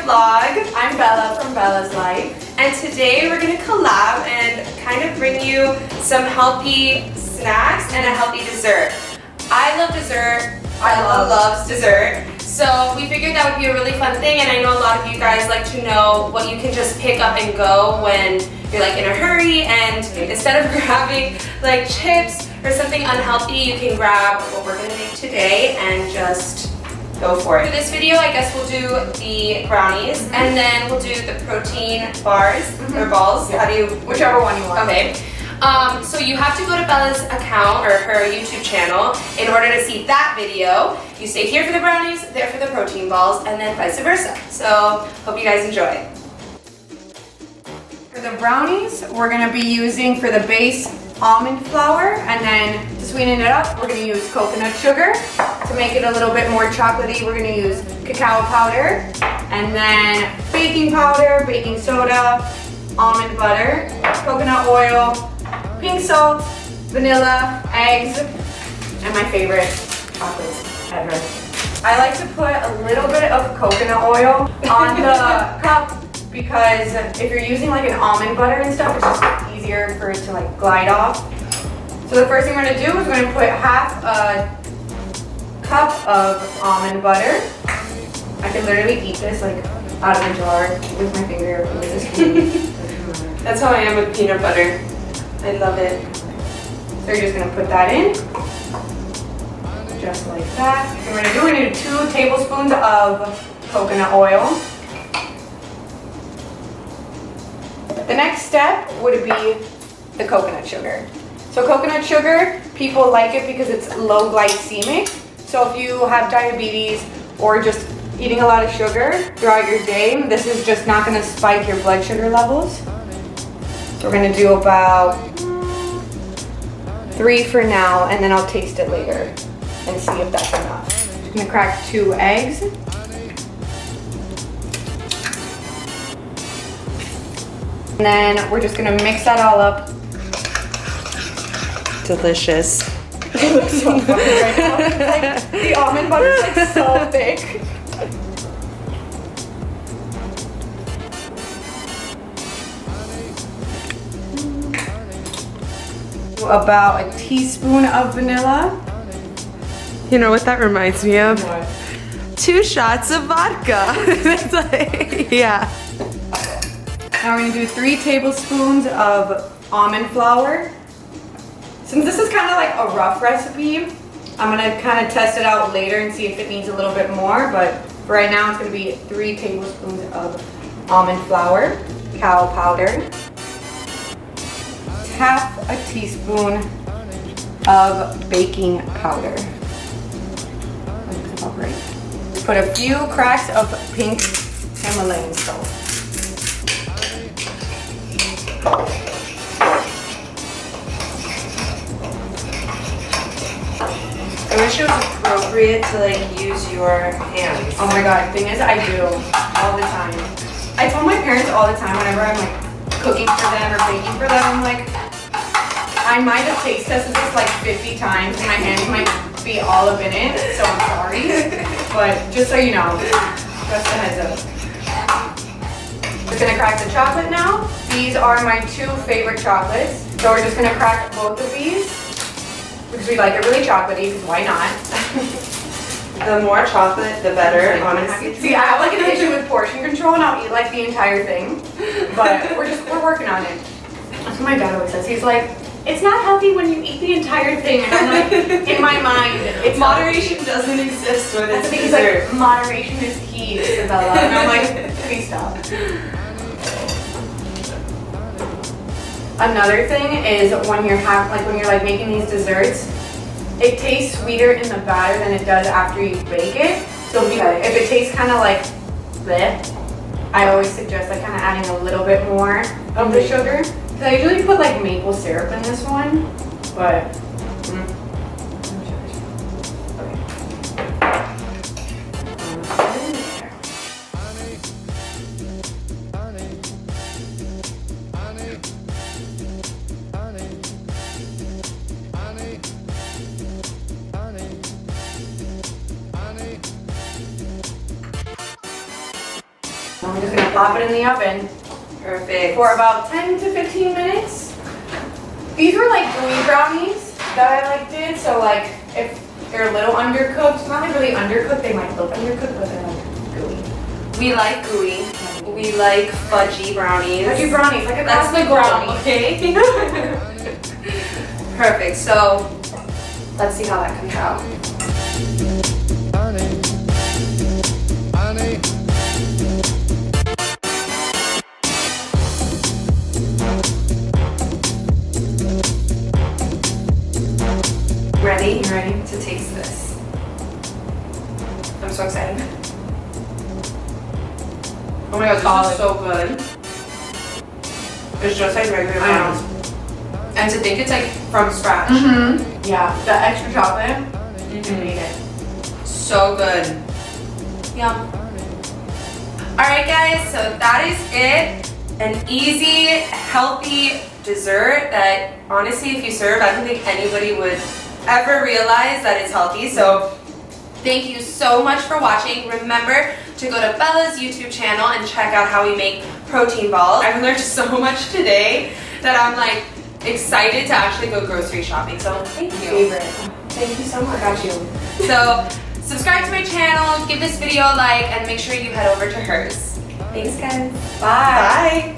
vlog. I'm Bella from Bella's Life. And today we're gonna collab and kind of bring you some healthy snacks and a healthy dessert. I love dessert. Bella loves dessert. So we figured that would be a really fun thing, and I know a lot of you guys like to know what you can just pick up and go when you're like in a hurry, and instead of grabbing like chips or something unhealthy, you can grab what we're gonna make today and just go for it. For this video, I guess we'll do the brownies, and then we'll do the protein bars or balls. Yeah. How do you? Whichever one you want. Okay. So you have to go to Bella's account or her YouTube channel in order to see that video. You stay here for the brownies, there for the protein balls, and then vice versa. So hope you guys enjoy. For the brownies, we're gonna be using for the base almond flour, and then to sweeten it up, we're gonna use coconut sugar. To make it a little bit more chocolatey, we're gonna use cacao powder, and then baking powder, baking soda, almond butter, coconut oil, pink salt, vanilla, eggs, and my favorite chocolates ever. I like to put a little bit of coconut oil on the cup because if you're using like an almond butter and stuff, it's just easier for it to like glide off. So the first thing we're gonna do is we're gonna put half a cup of almond butter. I can literally eat this like out of the jar with my finger with this spoon. That's how I am with peanut butter. I love it. So you're just gonna put that in, just like that. So we're gonna do 2 tablespoons of coconut oil. The next step would be the coconut sugar. So coconut sugar, people like it because it's low glycemic. So if you have diabetes or just eating a lot of sugar throughout your day, this is just not gonna spike your blood sugar levels. So we're gonna do about 3 for now, and then I'll taste it later and see if that's enough. I'm gonna crack 2 eggs. And then we're just gonna mix that all up. Delicious. It looks so funny right now. It's like, the almond butter is like so thick. About a teaspoon of vanilla. You know what that reminds me of? What? 2 shots of vodka. It's like, yeah. Now we're gonna do 3 tablespoons of almond flour. Since this is kind of like a rough recipe, I'm gonna kind of test it out later and see if it needs a little bit more, but for right now it's gonna be 3 tablespoons of almond flour, cacao powder, half a teaspoon of baking powder. That's about right. Put a few cracks of pink Himalayan salt. I wish it was appropriate to like use your hands. Oh my god, the thing is I do all the time. I tell my parents all the time whenever I'm like cooking for them or baking for them, I'm like, I might have taste tested this like 50 times and my hands might be all up in it, so I'm sorry. But just so you know, just a heads up. Just gonna crack the chocolate now. These are my 2 favorite chocolates. So we're just gonna crack both of these because we like it really chocolatey, because why not? The more chocolate, the better, honestly. See, I have like an issue with portion control and I'll eat like the entire thing. But we're working on it. That's what my dad always says. He's like, it's not healthy when you eat the entire thing. And I'm like, in my mind, it's Moderation doesn't exist when it's He's dessert. like, moderation is key, Isabella. And I'm like, please stop. Another thing is when you're like making these desserts, it tastes sweeter in the batter than it does after you bake it. So if it tastes kind of like bleh, I always suggest like kind of adding a little bit more of the sugar. Because I usually put like maple syrup in this one, but pop it in the oven Perfect. for about 10 to 15 minutes. These were like gooey brownies that I like did, so like if they're a little undercooked, not like really undercooked, they might look undercooked, but they're like gooey. We like gooey. We like fudgy brownies. Fudgy brownies, like a That's the cosmic goal, brownie. okay? Perfect. So let's see how that comes out. Ready? You ready? To taste this. I'm so excited. Oh my god, this is so good. It's just like regular I know. brownies. And to think it's like from scratch. Mm-hmm. Yeah, the extra chocolate. You made it. So good. Yum. Alright guys, so that is it. An easy, healthy dessert that honestly if you serve, I don't think anybody would ever realize that it's healthy. So thank you so much for watching. Remember to go to Bella's YouTube channel and check out how we make protein balls. I've learned so much today that I'm like excited to actually go grocery shopping. So thank you. Favorite. Thank you so much. Got you. So subscribe to my channel, give this video a like, and make sure you head over to hers. Thanks guys. Bye. Bye.